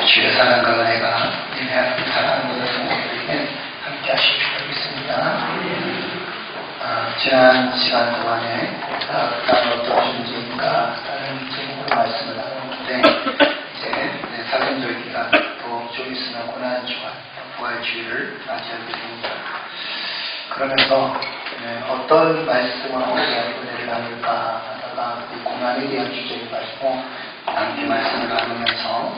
주의 사랑과 은혜가 예배하는 사랑하는 모든 성도들에게 함께 하실 필요가 있습니다. 지난 시간 동안에 다른 어떤 존재인가 다른 제목으로 말씀을 나눴는데 이제 사순절 기간 또 좀 있으면 고난주와 부활주의를 맞이하게 됩니다. 그러면서 어떤 말씀을 하고 대한 은혜를 나눌까 하다가 고난에 대한 주제를 가지고 함께 말씀을 나누면서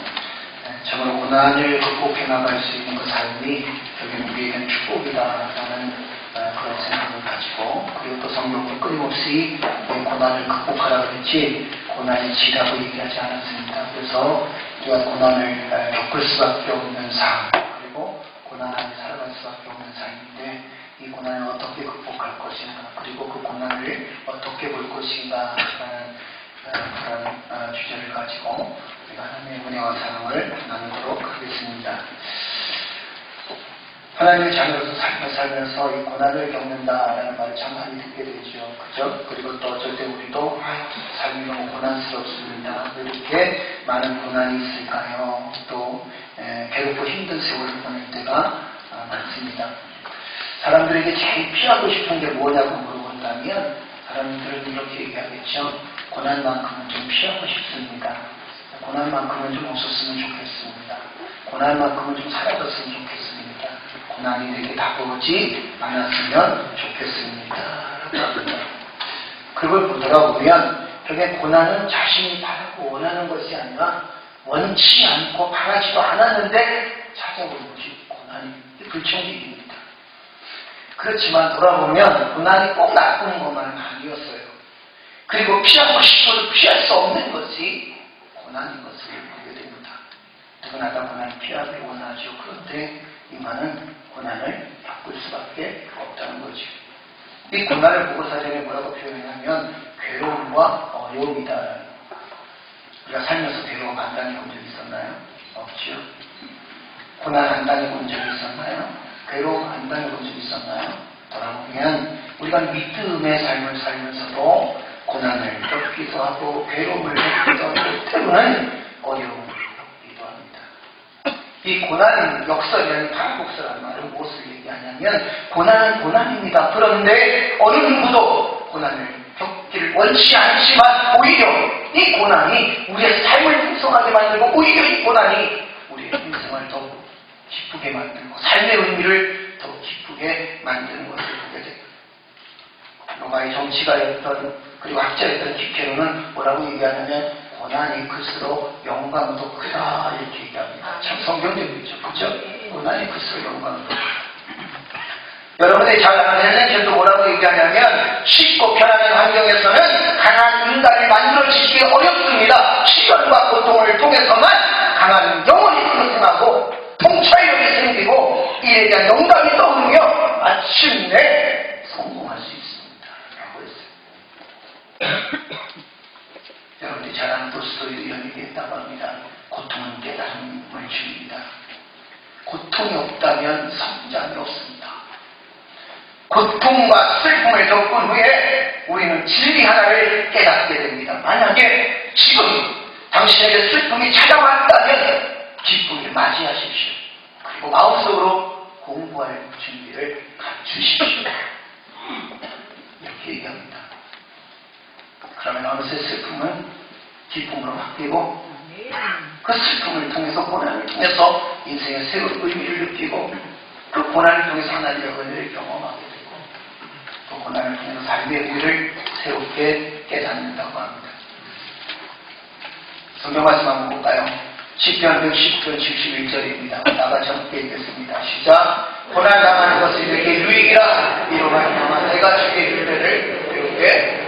정말 고난을 극복해 나갈 수 있는 그 삶이 결국 우리에게는 축복이다라는 그런 생각을 가지고, 그리고 또 성경은 끊임없이 고난을 극복하라고 했지 고난이 지라고 얘기하지 않았습니다. 그래서 우리가 고난을 겪을 수밖에 없는 삶, 그리고 고난 안에 살아갈 수밖에 없는 삶인데 이 고난을 어떻게 극복할 것인가, 그리고 그 고난을 어떻게 볼 것인가 하는 그런 주제를 가지고 우리가 하나님의 은혜와 사랑을 나누도록 하겠습니다. 하나님의 자녀로서 삶을 살면서 이 고난을 겪는다라는 말을 참 많이 듣게 되죠. 그죠? 그리고 또 어쩔 때 우리도 삶이 너무 고난스럽습니다. 왜 이렇게 많은 고난이 있을까요? 또 괴롭고 힘든 세월을 보낼 때가 많습니다. 사람들에게 제일 피하고 싶은 게 뭐냐고 물어본다면 사람들은 이렇게 얘기하겠죠. 고난만큼은 좀 피하고 싶습니다. 고난만큼은 좀 없었으면 좋겠습니다. 고난만큼은 좀 사라졌으면 좋겠습니다. 고난이 내게 다가오지 않았으면 좋겠습니다. 그걸 돌아보면 결국에 고난은 자신이 바라고 원하는 것이 아니라 원치 않고 바라지도 않았는데 찾아오는 것이 고난이 불청객입니다. 그렇지만 돌아보면 고난이 꼭 나쁜 것만은 아니었어요. 그리고 피하고 싶어도 피할 수 없는 것이 고난인 것을 보게 됩니다. 누구나 다 고난을 피하길 원하죠. 그런데 이만은 고난을 바꿀 수밖에 없다는 거죠. 이 고난을 보고 사전에 뭐라고 표현하냐면 괴로움과 어려움이다. 우리가 살면서 괴로움 안 당해본 적 있었나요? 없죠. 고난 안 당해본 적 있었나요? 괴로움 안 당해본 적 있었나요? 돌아보면 우리가 믿음의 삶을 살면서도 고난을 겪기도 하고 괴로움을 겪기도 하고 때로는 어려움을 겪기도 합니다. 이 고난 역설이라는 파라독스라는 말은 무엇을 얘기하냐면 고난은 고난입니다. 그런데 어느 누구도 고난을 겪기를 원치 않지만 오히려 이 고난이 우리의 삶을 풍성하게 만들고 오히려 이 고난이 우리의 인생을 더 기쁘게 만들고 삶의 의미를 더 기쁘게 만드는 것을 보게 됩니다. 로마의 정치가였던 그리고 학자였던 디케로는 뭐라고 얘기하냐면 고난이 클수록 영광은 더 크다 이렇게 얘기합니다. 참 성경적이죠. 그렇죠? 고난이 클수록 영광은 더 크다. 여러분들이 잘 아는 헬렌켈도 뭐라고 얘기하냐면 쉽고 편안한 환경에서는 강한 인간을 만들어지기 어렵습니다. 시련과 고통을 통해서만 강한 영혼이 탄생하고 통찰력이 생기고 이에 대한 영감이 떠오르며 마침내 성공할 수 있습니다. 라고 했어요. 여러분들이 잘 아는 돌스토이도 이런 얘기했다고 합니다. 고통은 깨달음을 줍니다. 고통이 없다면 성장이 없습니다. 고통과 슬픔을 겪은 후에 우리는 진리 하나를 깨닫게 됩니다. 만약에 지금 당신에게 슬픔이 찾아왔다면 기쁘게 맞이하십시오. 그리고 마음속으로 공부할 준비를 갖추십시오. 이렇게 얘기합니다. 그러면 어느새 슬픔은 기쁨으로 바뀌고 그 슬픔을 통해서 고난을 통해서 인생의 새로운 의미를 느끼고 그 고난을 통해서 하나님의 은혜를 경험하게 되고 그 고난을 통해서 삶의 의미를 새롭게 깨닫는다고 합니다. 성경 말씀 한번 볼까요? 시편 110편 71절입니다. 나같이 함께 읽겠습니다. 시작. 고난 당하는 것이 내게 유익이라 이로 말미암아 내가 주의 윤례를 배우게.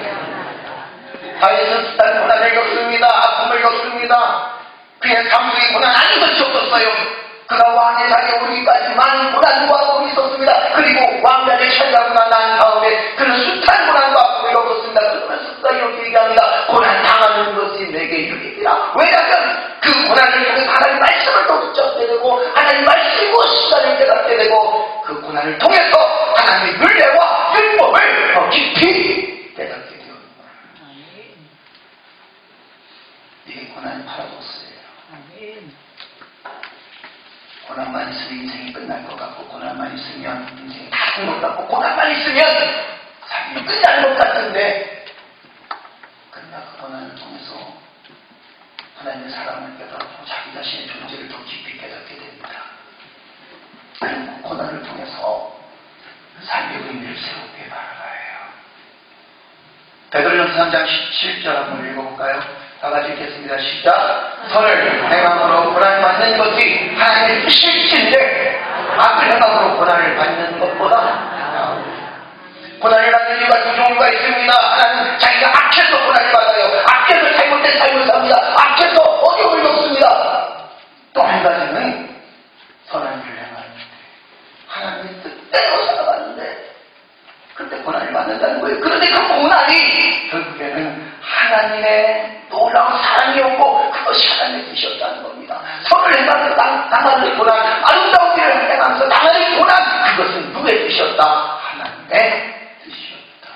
다윗은 숱한 고난을 겪습니다. 아픔을 겪습니다. 그의 삶 속에 고난 아닌 것이 없었어요. 그가 왕의 자리에 오르기까지 많은 고난과 아픔이 있었습니다. 그리고 왕자를 차지하고 난 다음에 그는 숱한 고난과 아픔을 겪었습니다. 그러면서 그가 이렇게 얘기합니다. 고난 당하는 것이 내게 유익이라. 왜냐하면 그 고난을 통해서 하나님 말씀을 더 붙잡게 되고 하나님 말씀 무엇인가를 깨닫게 되고 그 고난을 통해서 하나님의 윤례와 율법을 더 깊이 깨닫게 됩니다. 이게 고난의 파라독스예요. 고난만 있으면 인생이 끝날 것 같고, 고난만 있으면 인생이 다 된 것 같고, 고난만 있으면 삶이 끝날 것 같은데, 그러나 그 고난을 통해서 하나님의 사랑을 깨닫고 자기 자신의 존재를 더 깊이 깨닫게 됩니다. 그리고 그 고난을 통해서 삶의 의미를 새롭게 바라봐야 해요. 베드로전서 3장 17절 한번 읽어볼까요? 다 같이 읽겠습니다. 시작. 선을 행함으로 고난을 받는 것이 하나님의 뜻일진데 악을 행함으로 고난을 받는 것보다 고난을 받는 이유가 두 종류가 있습니다. 하나는 자기가 악해서 고난을 받아요. 악해서 잘못된 삶을 삽니다. 악해서 어려움을 겪습니다. 또 한 가지는 선한 일을 행하는데 하나님의 뜻대로 살아가는데 그때 고난을 받는다는 거예요. 그런데 그 고난이 결국에는 하나님의 놀라운 사랑이었고 그것이 하나님의 뜻이었다는 겁니다. 선을 행하면서 당하는 고난, 아름다운 일을 행하면서 당하는 고난, 그것은 누구의 뜻이었다? 하나님의 뜻이었다.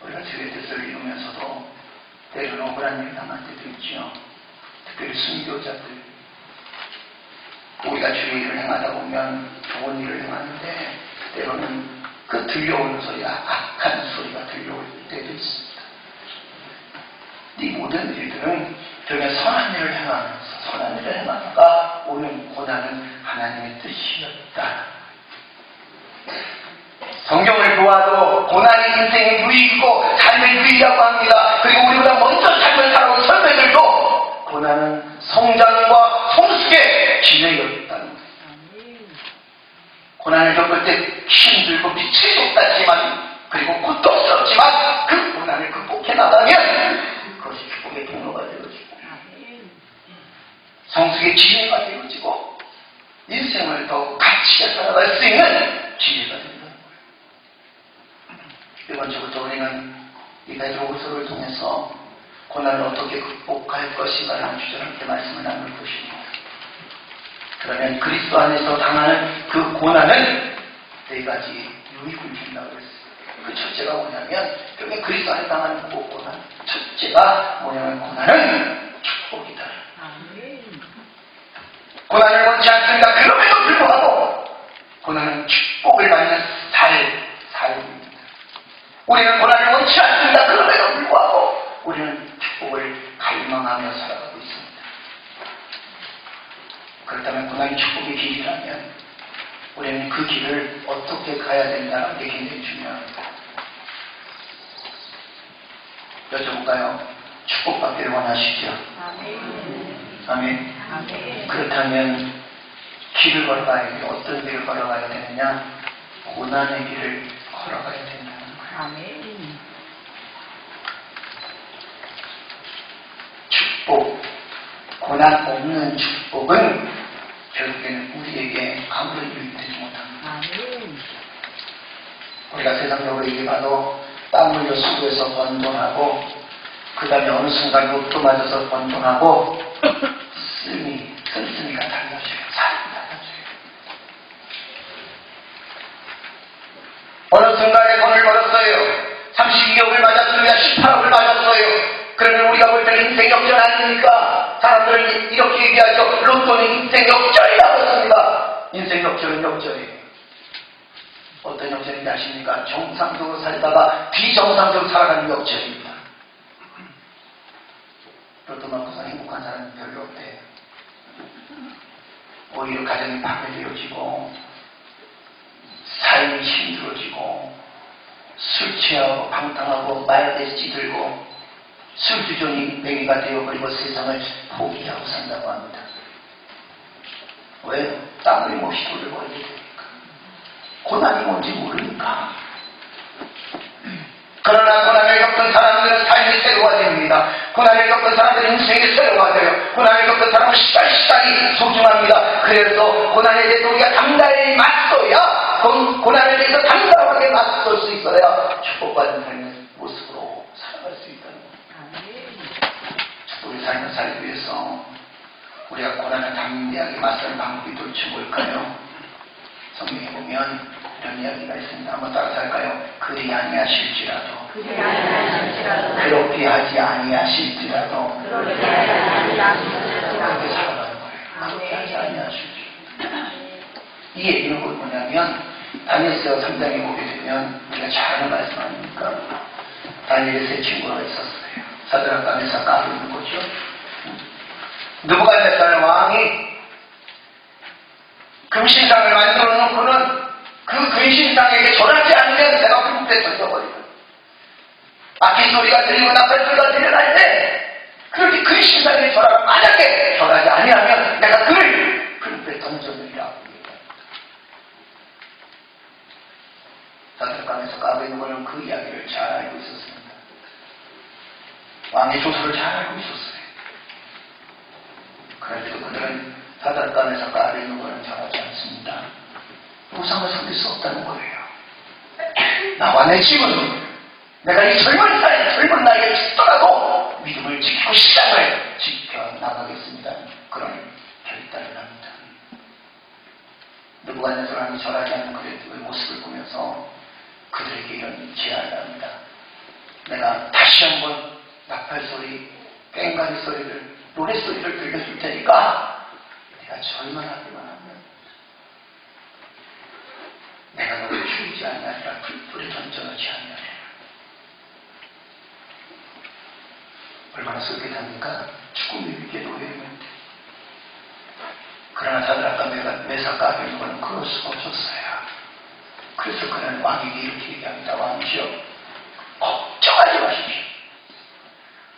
우리가 주의 뜻을 이루면서도 때로는 억울한 일을 당할 때도 있죠. 특별히 순교자들, 우리가 주의 일을 행하다 보면 좋은 일을 행하는데 때로는 그 들려오는 소리가 악한 소리가 들려올 때도 있습니다. 이 모든 일들은 결국에 선한 일을 행하면서 선한 일을 행하다가 오는 고난은 하나님의 뜻이었다. 성경을 보아도 고난이 인생의 유익이고 삶의 유익이라고 합니다. 그리고 우리보다 먼저 삶을 살아온 선배들도 고난은 성장과 성숙의 기회였다는 거예요. 고난을 겪을 때 힘들고 미칠 것 같지만 그리고 고통스럽지만 그 고난을 극복해 나가면 그것이 축복의 통로가 되어지고 성숙의 기회가 되어지고 인생을 더 가치 있게 살아갈 수 있는 기회가 된다는 거예요. 네 번째부터 우리는 이 베드로후서를 통해서 고난을 어떻게 극복할 것인가라는 주제로 함께 말씀을 나눌 것입니다. 그러면 그리스도 안에서 당하는 그 고난은 네 가지 유익을 준다고 했어요. 그 첫째가 뭐냐면 결국에 그리스도 안에 당하는 그 고난, 첫째가 뭐냐면 고난은 축복이다. 고난을 원치 않습니다. 그럼에도 불구하고 고난은 축복을 받는 삶입니다. 우리는 고난을 원치 않습니다. 그럼에도 불구하고 우리는 축복을 갈망하며 살아가고 있습니다. 그렇다면 고난이 축복의 길이라면 우리는 그 길을 어떻게 가야 된다는 게 굉장히 중요합니다. 여쭤볼까요? 축복받기를 원하시죠? 아멘. 아멘. 그렇다면 길을 걸어가야 돼요. 어떤 길을 걸어가야 되느냐? 고난의 길을 걸어가야 된다는 거예요. 아멘. 축복, 고난 없는 축복은 결국에는 우리에게 아무런 유익이 되지 못합니다. 아멘. 우리가 세상적으로 얘기해봐도 땀 흘려 수고해서 번 돈하고 그 다음에 어느 순간 욕도 맞아서 번 돈하고 씀씀이가 달라져요. 삶이 달라져요. 어느 순간에 돈을 벌었어요. 32억을 맞았습니다. 18억을 맞았어요. 그러면 우리가 볼 때는 인생 역전 아닙니까? 사람들은 이렇게 얘기하죠. 로또는 인생 역전이라고 했습니다. 인생 역전은 역전이에요. 어떤 역전인지 아십니까? 정상적으로 살다가 비정상적으로 살아가는 역전입니다. 로또 맞고서 행복한 사람은 별로 없대요. 오히려 가정이 파괴되어지고 삶이 힘들어지고 술 취하고 방탕하고 말에 찌들고 술주전이 맹이가 되어버리고 세상을 포기하고 산다고 합니다. 왜? 땀 흘리고 시도를 벌이게 되니까. 고난이 뭔지 모르니까. 그러나 고난을 겪은 사람들은 삶이 새로워집니다. 고난을 겪은 사람들은 인생이 새로워져요. 고난을 겪은 사람은 시간이 소중합니다. 그래서 고난에 대해서 우리가 당당히 맞서야 고난에 대해서 당당하게 맞설 수 있어야 축복받은 삶의 모습으로 살아갈 수 있다는 겁니다. 축복의 삶을 살기 위해서 우리가 고난을 담대하게 맞서는 방법이 도대체 뭘까요? 성경에 보면 이런 이야기가 있습니다. 한번 따라서 할까요? 그리 아니하실지라도 그렇게 하지 아니하실지라도 그렇게 살아가는 거예요. 그렇게 하지 아니하시죠. 이 얘기는 뭐냐면 다니엘서 3장에 보게 되면 우리가 잘 아는 말씀 아닙니까? 다니엘의 세 친구가 있었어요. 사드락과 메삭과 아벤느고죠. 느부갓네살 왕이 금신상을 만들어 놓고는 그 금신상에게 절하지 않으면 내가 불국에 던져버리는 악기 소리가 들리고 나팔 소리가 들려날 때 그렇게 금신상에 절하고 만약에 절하지 아니하면 내가 그를 불국에 던져버리라고 얘기합니다. 사드락과 메삭과 아벤느고는 그 이야기를 잘 알고 있었습니다. 왕의 조서를 잘 알고 있었어요. 그런데도 그들은 사드락과 메삭과 아벤느고는 절하지 않습니다. 우상을 섬길 수 없다는 거예요. 나와 내 집은 내가 이 젊은 나이에 죽더라도 믿음을 지키고 신앙을 지켜나가겠습니다. 그런 결단을 합니다. 느부갓네살 왕이 절하지 않는 그의 모습을 보면서 그들에게 이런 제안을 합니다. 내가 다시 한번 나팔소리, 꽹과리 소리를, 노랫소리를 들려줄 테니까 내가 절만하기만 하면 내가 너를 죽이지 아니하리라 불불에 던져놓지 아니하리라. 얼마나 솔깃합니까? 죽음이 위기에 놓여 있는데. 그러나 사드락과 메삭과 아벤느고는 그럴 수가 없었어요. 그래서 그는 왕에게 이렇게 얘기합니다. 왕이시여, 걱정하지 마십시오.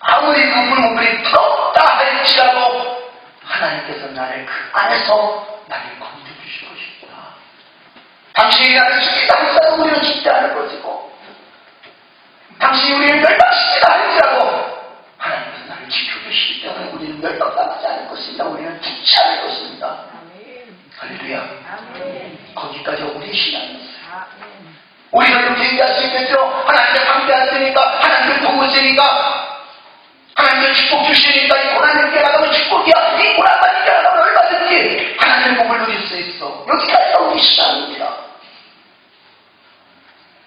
아무리 그 물물이 뜨겁다 할지라도 하나님께서 나를 그 안에서 나를 건져주실 것입니다. 당신이 나를 죽이다 할지라도 우리는 죽지 않을 것이고, 당신이 우리를 멸망시키다 할지라도 하나님께서 나를 지켜주시기 때문에 우리는 멸망당하지 않을 것입니다. 우리는 죽지 않을 것입니다. 할렐루야. 거기까지 우리의 신앙이었어요. 우리가 이렇게 얘기할 수 있겠죠. 하나님께 함께하시니까, 하나님께 도우시니까, 하나님께 축복 주시니까 이 고난을 깨달으면 축복이야. 이 고난만 깨달으면 얼마든지 하나님의 복을 누릴 수 있어. 여기까지가 우리 신앙입니다.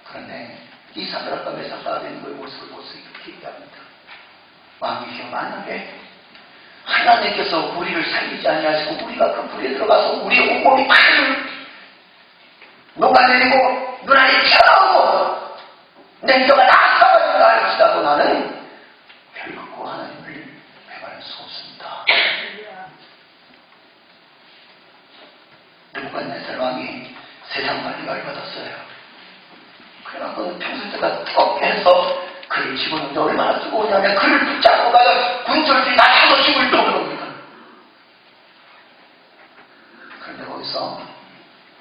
그런데 이 사드락과 메삭과 아벤느고의 모습을 보면서 이렇게 얘기합니다. 왕이시여, 만약에 하나님께서 우리를 살리지 아니하시고 우리가 그 불에 들어가서 우리의 온몸이 팍 녹아내리고 눈알이 튀어나오고 냉정가 다 사라진다 할지라도 나는 결코 하나님을 배반할 수 없습니다. 느부갓네살 왕이 세상 관리가 받았어요. 그래갖고 평소 때가 뜨겁게 해서 그를 집어넣는데 얼마나 뜨거우냐면 그를 붙잡고 가서 군철들이 다 타서 죽을 떠오릅니다. 그런데 거기서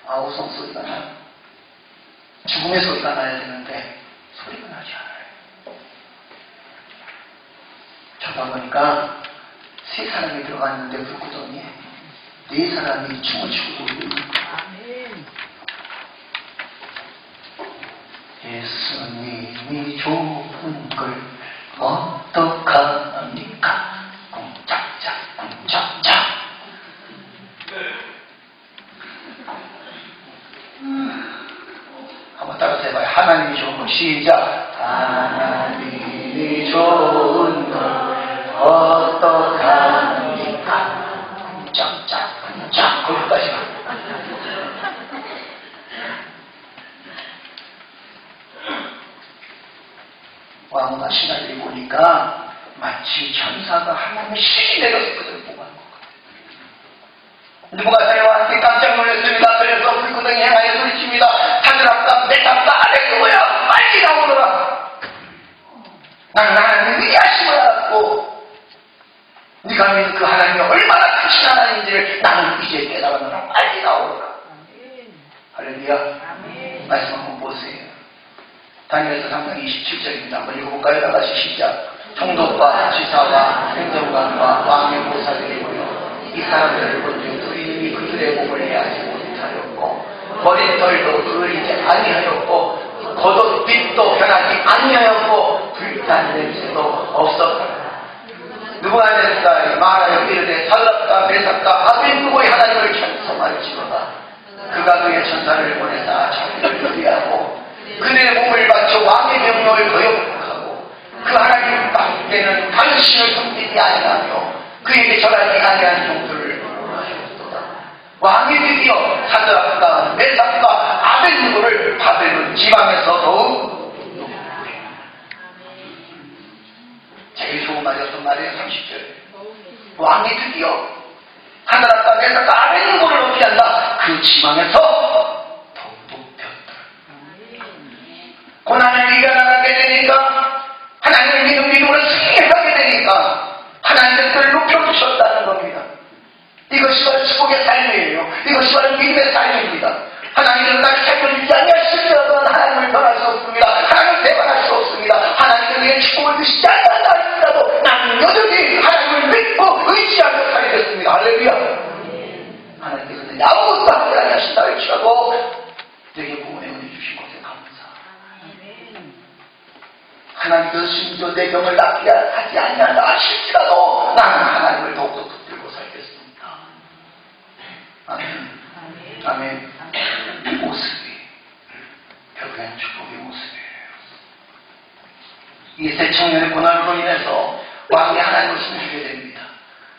아우성 소리가 나요. 죽음의 소리가 나야 되는데 소리가 나지 않아요. 쳐다보니까 세 사람이 들어갔는데 불구덩이에 네 사람이 춤을 추고 놀고 있는 거예요. 예수님이 좋은 걸 어떡합니까? 쿵짝짝 쿵짝짝. 한번 따라서 해봐요. 하나님이 좋은 걸. 시작. 하나님이 좋은 걸 어떡합니까? 쿵짝짝 쿵짝. 거기까지 가. 왕과 신하들이 보니까 마치 천사가 하나님의 신이 내려서 그들을 보고 하는 것 같아요. 느부갓네살 왕께 깜짝 놀랐습니다. 그래서 불구덩이 행하여 소리칩니다. 사드락과 메삭과 아벤느고야, 빨리 나오너라. 나는 하나님의 위대하심을 알았고 네가 믿는 그 하나님이 얼마나 크신 하나님인지를 나는 이제 깨달았노라. 빨리 나오너라. 할렐루야. 말씀 한번 보세요. 다니엘서 3장 27절입니다. 한번 읽어볼까요? 다같이 시작. 총독과 지사와 행정관과 왕의 보살들이 모여 이 사람들을 본즉 주인이 그들의 몸을 해하지 못하였고 머리털도 그리지 아니하였고 겉옷빛도 변하지 아니하였고 불탄 냄새도 없었다. 느부갓네살이 말하여 이르되 사드락과 메삭과 아벤느고의 하나님을 찬송할지로다. 그가 그의 천사를 보내사 자기를 위하고 그들의 몸을 바쳐 왕의 명령을 거역하고 그 하나님 밖에는 당신을 섬기지 아니하며 그에게 절하지 아니한 종들을 왕이 드디어 사드락과 메삭과 아벳느고를 바벨론 지방에서 더욱 제일 좋은 말이 어떤 말이에요? 30절. 왕이 드디어 사드락과 메삭과 아벳느고를 얻게 한다. 그 지방에서 더욱 높였다. 고난을 이겨나가게 되니까, 하나님을 믿음으로 승리하게 되니까 하나님의 뜻을 높여주셨다는 겁니다. 이것이 바로 축복의 삶이에요. 이것이 바로 믿음의 삶입니다. 하나님은 나를 살펴주지 아니하실지라도 하나님을 변할 수 없습니다. 하나님을 배반할 수 없습니다. 하나님은 내게 축복을 주시지 않는다 할지라도 나는 여전히 하나님을 믿고 의지하며 살겠습니다. 할렐루야. 하나님께서는 아무것도 하지 아니하신다 할지라도 내게 구원의 은혜 주신 것에 감사. 하나님께서 심지어 내 병을 낫게 하지 아니한다 하실지라도 나는 하나님을 더욱더 붙들고 살겠습니다. 아멘. 아멘. 이 모습이 결국엔 축복의 모습이에요. 이 세 청년의 고난으로 인해서 왕이 하나님을 섬기게 됩니다.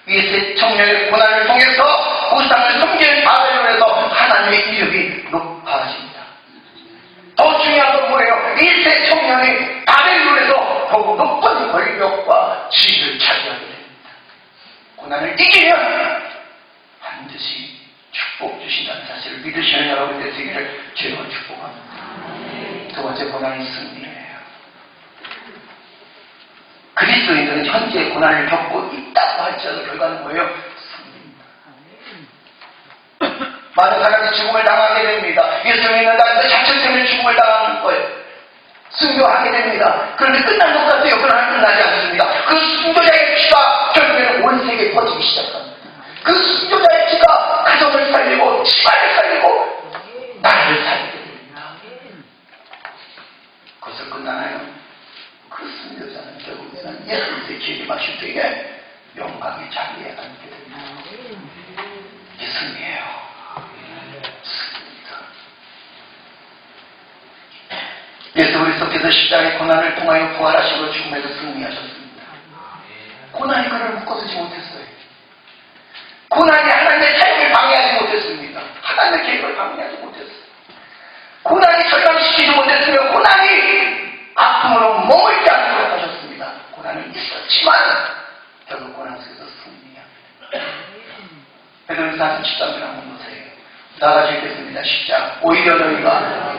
이 세 청년의 고난을 통해서 우상을 섬기는 바벨론에서 하나님의 이름이 높아집니다. 더 중요한 건 뭐예요? 이 세 청년이 바벨론에서 더욱 높은 권력과 지위를 차지하게 됩니다. 고난을 이기면 반드시 축복 주신다는 사실을 믿으시는 여러분들의 세계를 주님을 축복합니다. 두 번째, 고난이 승리예요. 그리스도인들은 현재 고난을 겪고 있다고 할지라도 결과는 뭐예요? 승리입니다. 많은 사람이 죽음을 당하게 됩니다. 예수 믿는 자들 자체 때문에 죽음을 당하는 거예요. 순교하게 됩니다. 그런데 끝난 것 같아요. 그러나 끝나지 않습니다. 그 순교자의 피가 결국에는 온 세계에 퍼지기 시작합니다. 그 순교자의 피가 가정을 살리고 집안을 살리고 나라를 살리게 됩니다. 그것을 끝나나요? 그 순교자는 결국에는 예수님의 기회를 마실 때에 영광의 자리에 앉게 됩니다. 이게 승리예요. 승리입니다. 예수 그리스도께서 십자가의 고난을 통하여 부활하시고 죽음에서 승리하셨습니다. 고난이 그를 묶어두지 못했어요. 고난이 하나님의 사역을 방해하지 못했습니다. 하나님의 계획을 방해하지 못했어요. 고난이 절망시키지 못했으며 고난이 아픔으로 몸을 짜증을 하셨습니다. 고난은 있었지만 결국 고난 속에서 승리합니다. 베드로전서 13장 한번 보세요. 다 같이 읽겠습니다. 시작. 오히려 너희가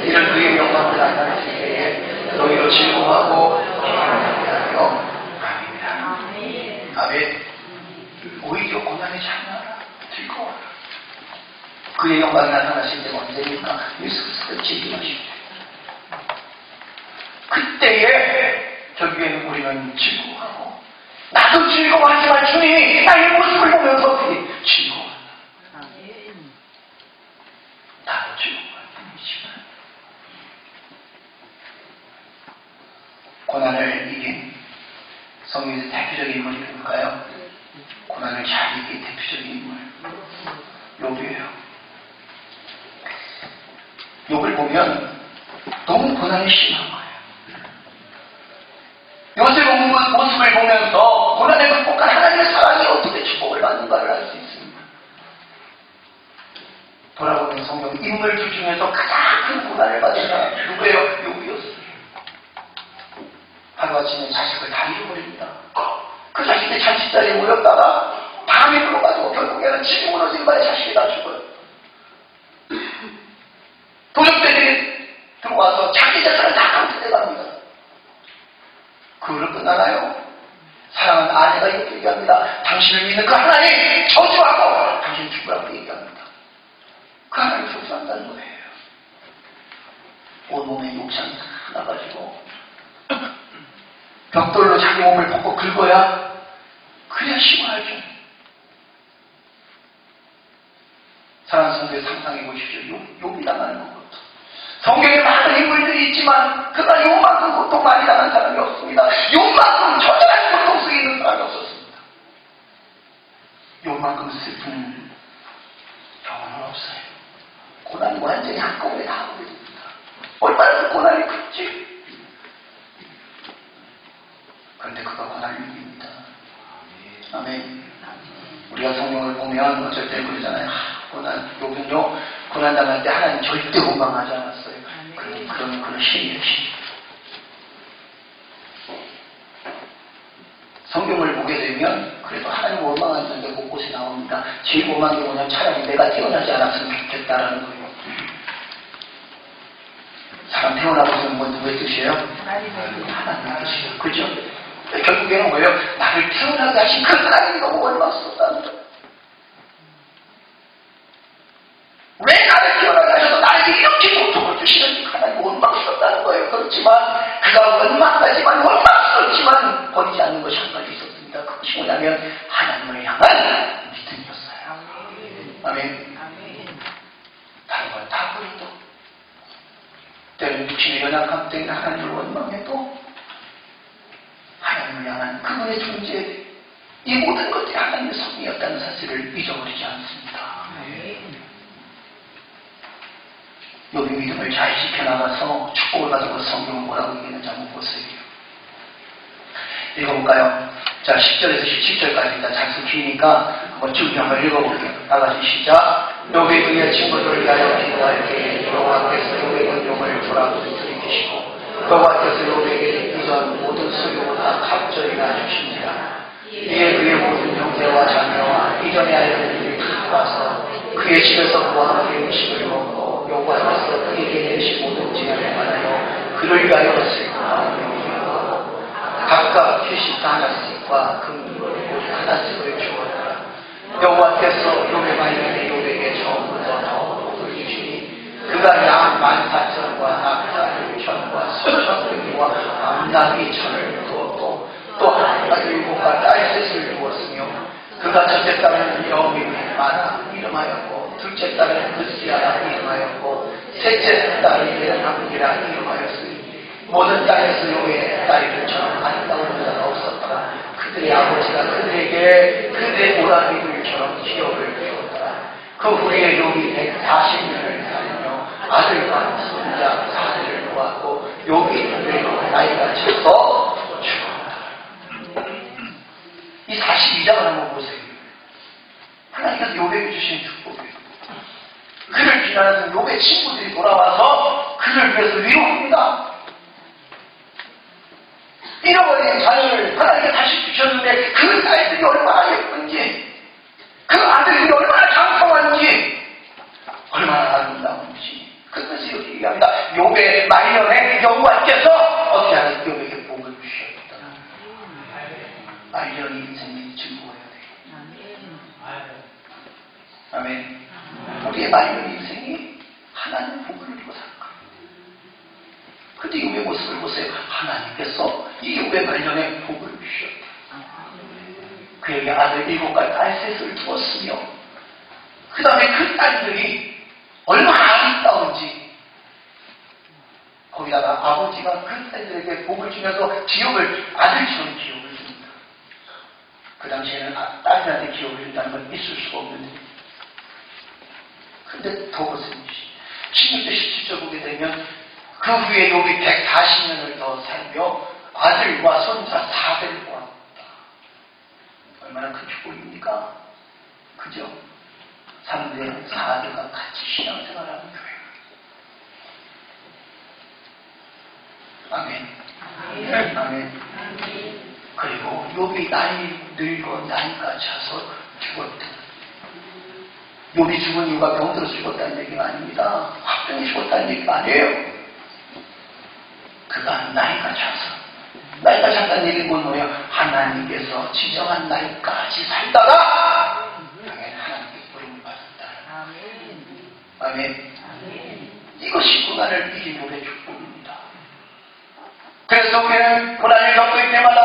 이런 그의 영광을 나타낼 때에 너희로 즐거워하고 하며 아멘. 오히려 고난에 참여하라. 즐거워하라. 그의 영광이 나타나실 때가 언제입니까? 예수 그리스도를 즐기하실 때. 그때에 결국에는 우리는 즐거워하고 나도 즐거워하지만 주님이 나의 모습을 보면서 즐거워한다. 나도 즐거워할 뿐이지만 고난을 이긴 성경에서 대표적인 인물이 누굴까요? 고난을 잘 이긴 대표적인 인물 욥이에요. 욥을 보면 너무 고난이 심한 거예요. 욥의 모습을 보면서 고난을 극복한 하나님의 사랑이 어떻게 축복을 받는가를 알 수 있습니다. 돌아보면 성경 인물들 중에서 가장 큰 고난을 받은 사람 누구예요? 욥이었어요. 하루아침에 자식을 다 잃어버립니다. 그 자식이 잔치자리에 모였다가 밤이 불어가지고 결국에는 집이 무너진 바에 자식이 다 죽어요. 도적들이 들어와서 자기 재산을 다 강탈해갑니다. 그걸로 끝나나요? 사랑하는 아내가 이렇게 얘기합니다. 당신을 믿는 그 하나님 저주하고 당신 죽으라고 얘기합니다. 그 하나님 저주한다는 거예요. 온몸에 욕창이 다 나가지고 벽돌로 자기 몸을 벗고 긁어야 그래야 시원하죠. 사랑하는 성도에 상상해 보십시오. 욥이 당하는 것. 성경에 많은 인물들이 있지만 그러나 욥만큼 고통 많이 당한 사람이 없습니다. 욥만큼 처절한 고통 속에 있는 사람이 없었습니다. 욥만큼 슬픈 경험은 없어요. 고난이 완전히 한꺼번에 다 오게 됩니다. 얼마나 그 고난이 큰지. 그런데 그가 고난을 이깁니다. 아멘. 우리가 성경을 보면 어쩔 때 그러잖아요. 요긴요, 고난당할 때 하나님 절대 원망하지 않았어요. 그런 신이에요, 신. 성경을 보게 되면 그래도 하나님 원망하는 데 곳곳에 나옵니다. 제일 원망한 게 뭐냐면 차라리 내가 태어나지 않았으면 좋겠다라는 거예요. 사람 태어나고서는 뭐 누구의 뜻이에요? 하나님의 뜻이에요. 그죠? 결국에는 뭐예요? 나를 태어나게 하신 그 하나님이 너무 원망스럽다는 거예요. 왜 나를 태어나게 하셔서 나에게 이렇게 고통을 주시는지 하나님 원망스럽다는 거예요. 그렇지만 그가 원망하지만 원망스럽지만 버리지 않는 것이 한 가지 있었습니다. 그것이 뭐냐면 하나님을 향한 믿음이었어요. 아멘. 다른 걸 다 버려도 때로는 육신의 연약함 때문에 하나님을 원망해도 하나님을 향한 그분의 존재, 이 모든 것들이 하나님의 성이었다는 사실을 잊어버리지 않습니다. 여기 믿음을 잘 지켜나가서 축복을 가지고 성경은 뭐라고 얘기하는지 한번 보세요. 읽어볼까요? 자, 10절에서 17절까지 일단 장수 기니까 한번 쭉 한번 읽어볼게요. 나가시 시작. 요배 그의 친구들을 위하여 기도할 때에 여호와께서 요배의 용을 주라고 들이키시고 여호와께서 요배에게 이전 모든 소유보다 갑절이나 주십니다. 이에 그의 모든 형제와 자녀와 이전에 알던 일을 듣고 와서 그의 집에서 그와 함께 음식을 먹고 여호와께서 그에게 내신 모든 재앙을 받아요. 그를 위하여 쓸까 각각 퀴시트 하나씩과 금을 하나씩을 주었다. 여호와께서 요배가 있는데 요배에게 처음부터 더 복을 주시니 그가 양 14,000과 낙타 6,000과 소천들과 암나귀 1,000을 두었고 또 아들 7과 딸 셋을 두었으며 그가 첫째 딸은 여미마라 이름하였고 둘째 딸은 그시아라 이름하였고 셋째 딸은 예랑이라 이름하였으니 모든 땅에서 요배의 딸들처럼 아름다운 여자가 없었더라. 그들의 아버지가 그들에게 그들의 오라비들처럼 기업을 배웠더라. 그 후에 요비 140년을 살며 아들과 손자 4대를 놓았고 요비는 나이가 차서 죽었다. 이 42장을 한번 보세요. 하나님께서 요배에게 주신 축복이에요. 그를 비난하는 요배 친구들이 돌아와서 그를 위해서 위로합니다. 잃어버린 자녀를 하나님께 다시 주셨는데 그 딸들이 얼마나 예쁜지, 그 아들들이 얼마나 장성한지, 얼마나 아름다운지, 그것을 여기 얘기합니다. 욥의 말년에 여호와께서 어떻게 하는 욥에게 복을 주셨다. 말년이 인생이 즐거워야 돼요. 아멘. 우리의 말년 인생이 하나님 복을 누리고 살 거예요. 근데 욥의 모습을 보세요. 하나님께서 이 욥의 말년에 복을 주셨다. 그에게 아들 7과 딸 셋을 두었으며 그 다음에 그 딸들이 얼마나 아름다운지 거기다가 아버지가 그 딸들에게 복을 주면서 기업을 아들처럼 기업을 줍니다. 그 당시에는 딸들한테 기업을 준다는 건 있을 수가 없는 일입니다. 근데 더 보세요. 16절 17절 보게 되면 그 후에 욥이 140년을 더 살며 아들과 손자 4대를 보았다. 얼마나 큰 축복입니까? 그죠? 3대, 4대가 같이 신앙생활하는 교회. 아멘. 아멘. 아멘. 그리고 욥이 나이 늙어 나이가 차서 죽었다. 욥이 죽은 이유가 병들어서 죽었다는 얘기가 아닙니다. 확정이 죽었다는 얘기가 아니에요. 그가 나이가 찼다는 얘기는 뭐예요? 하나님께서 지정한 나이까지 살다가 당연히 하나님께 부름을 받았다. 아멘. 이것이 고난을 이긴 욥의 축복입니다. 그래서 우리는 고난을 겪고 있을 때마다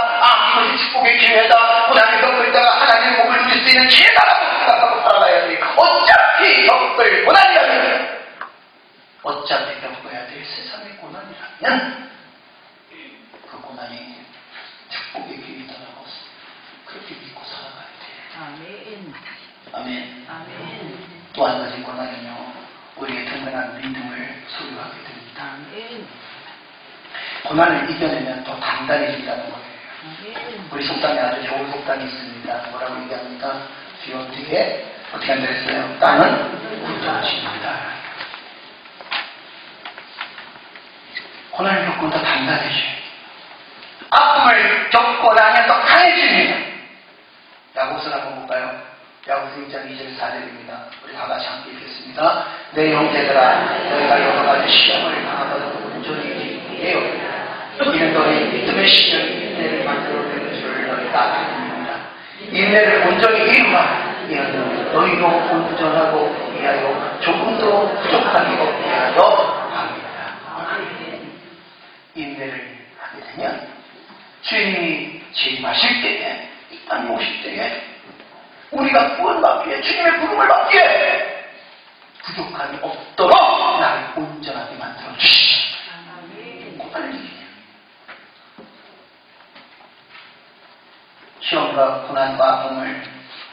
이것이 축복의 기회다. 고난을 겪고 있다가 하나님의 복을 누릴 수 있는 기회다라고 생각하고 살아가야 돼요. 어차피 겪을 고난이라면 어차피 겪어야 될 세상의 고난이라면 그 고난이 축복의 기회다라고 그렇게 믿고 살아가야 돼요. 아멘. 아멘. 아멘. 또 한 가지 고난은요, 우리의 든든한 믿음을 소유하게 됩니다. 아멘. 고난을 이겨내면 더 단단해진다는 거예요. 우리 속담에 아주 좋은 속담이 있습니다. 뭐라고 얘기합니까? 비온 뒤에 어떻게 한다 했어요? 땅은 굳어집니다. 고난을 겪고 더 단단해져요. 아픔을 겪고 나면 더 강해집니다. 야고보서 한번 볼까요? 야고보서 1장 2절 4절입니다. 우리 다 같이 함께 읽겠습니다. 내 형제들아, 너희가 여러 가지 시험을 당하더라도 온전히 이기게요. 이는 너희 믿음의 시절이 인내를 만들어내는 줄 너희가 압니다. 인내를 온전히 이루라. 이는 너희로 온전하고 위하여 조금도 부족함이 없게 하여 합니다. 인내를 하게 되면 주님이 재임하실 때에, 이 땅에 오실 때에 우리가 구원받기에, 주님의 부름을 받기에 부족함이 없도록 나를 온전하게 만들어 주시죠. 고난이에요. 시험과 고난과 아픔을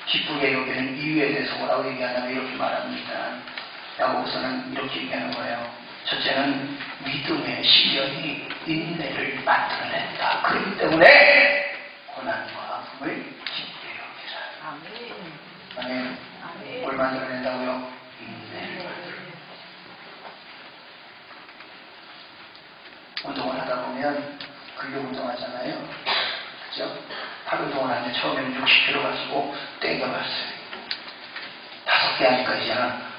기쁘게 여기는 이유에 대해서 뭐라고 얘기하냐면 이렇게 말합니다. 야고보서는 이렇게 얘기하는 거예요. 첫째는 믿음의 시련이 인내를 만들어낸다. 그렇기 때문에 고난과 아픔을 기쁘게 여기라. 아멘. 뭘 만들어낸다고요? 인내를 만들어낸다. 운동을 하다 보면 근력 운동하잖아요. 그죠? 팔 운동을 하는데 처음에는 60kg 가지고 땡겨봤어요. 5개 하니까 이제는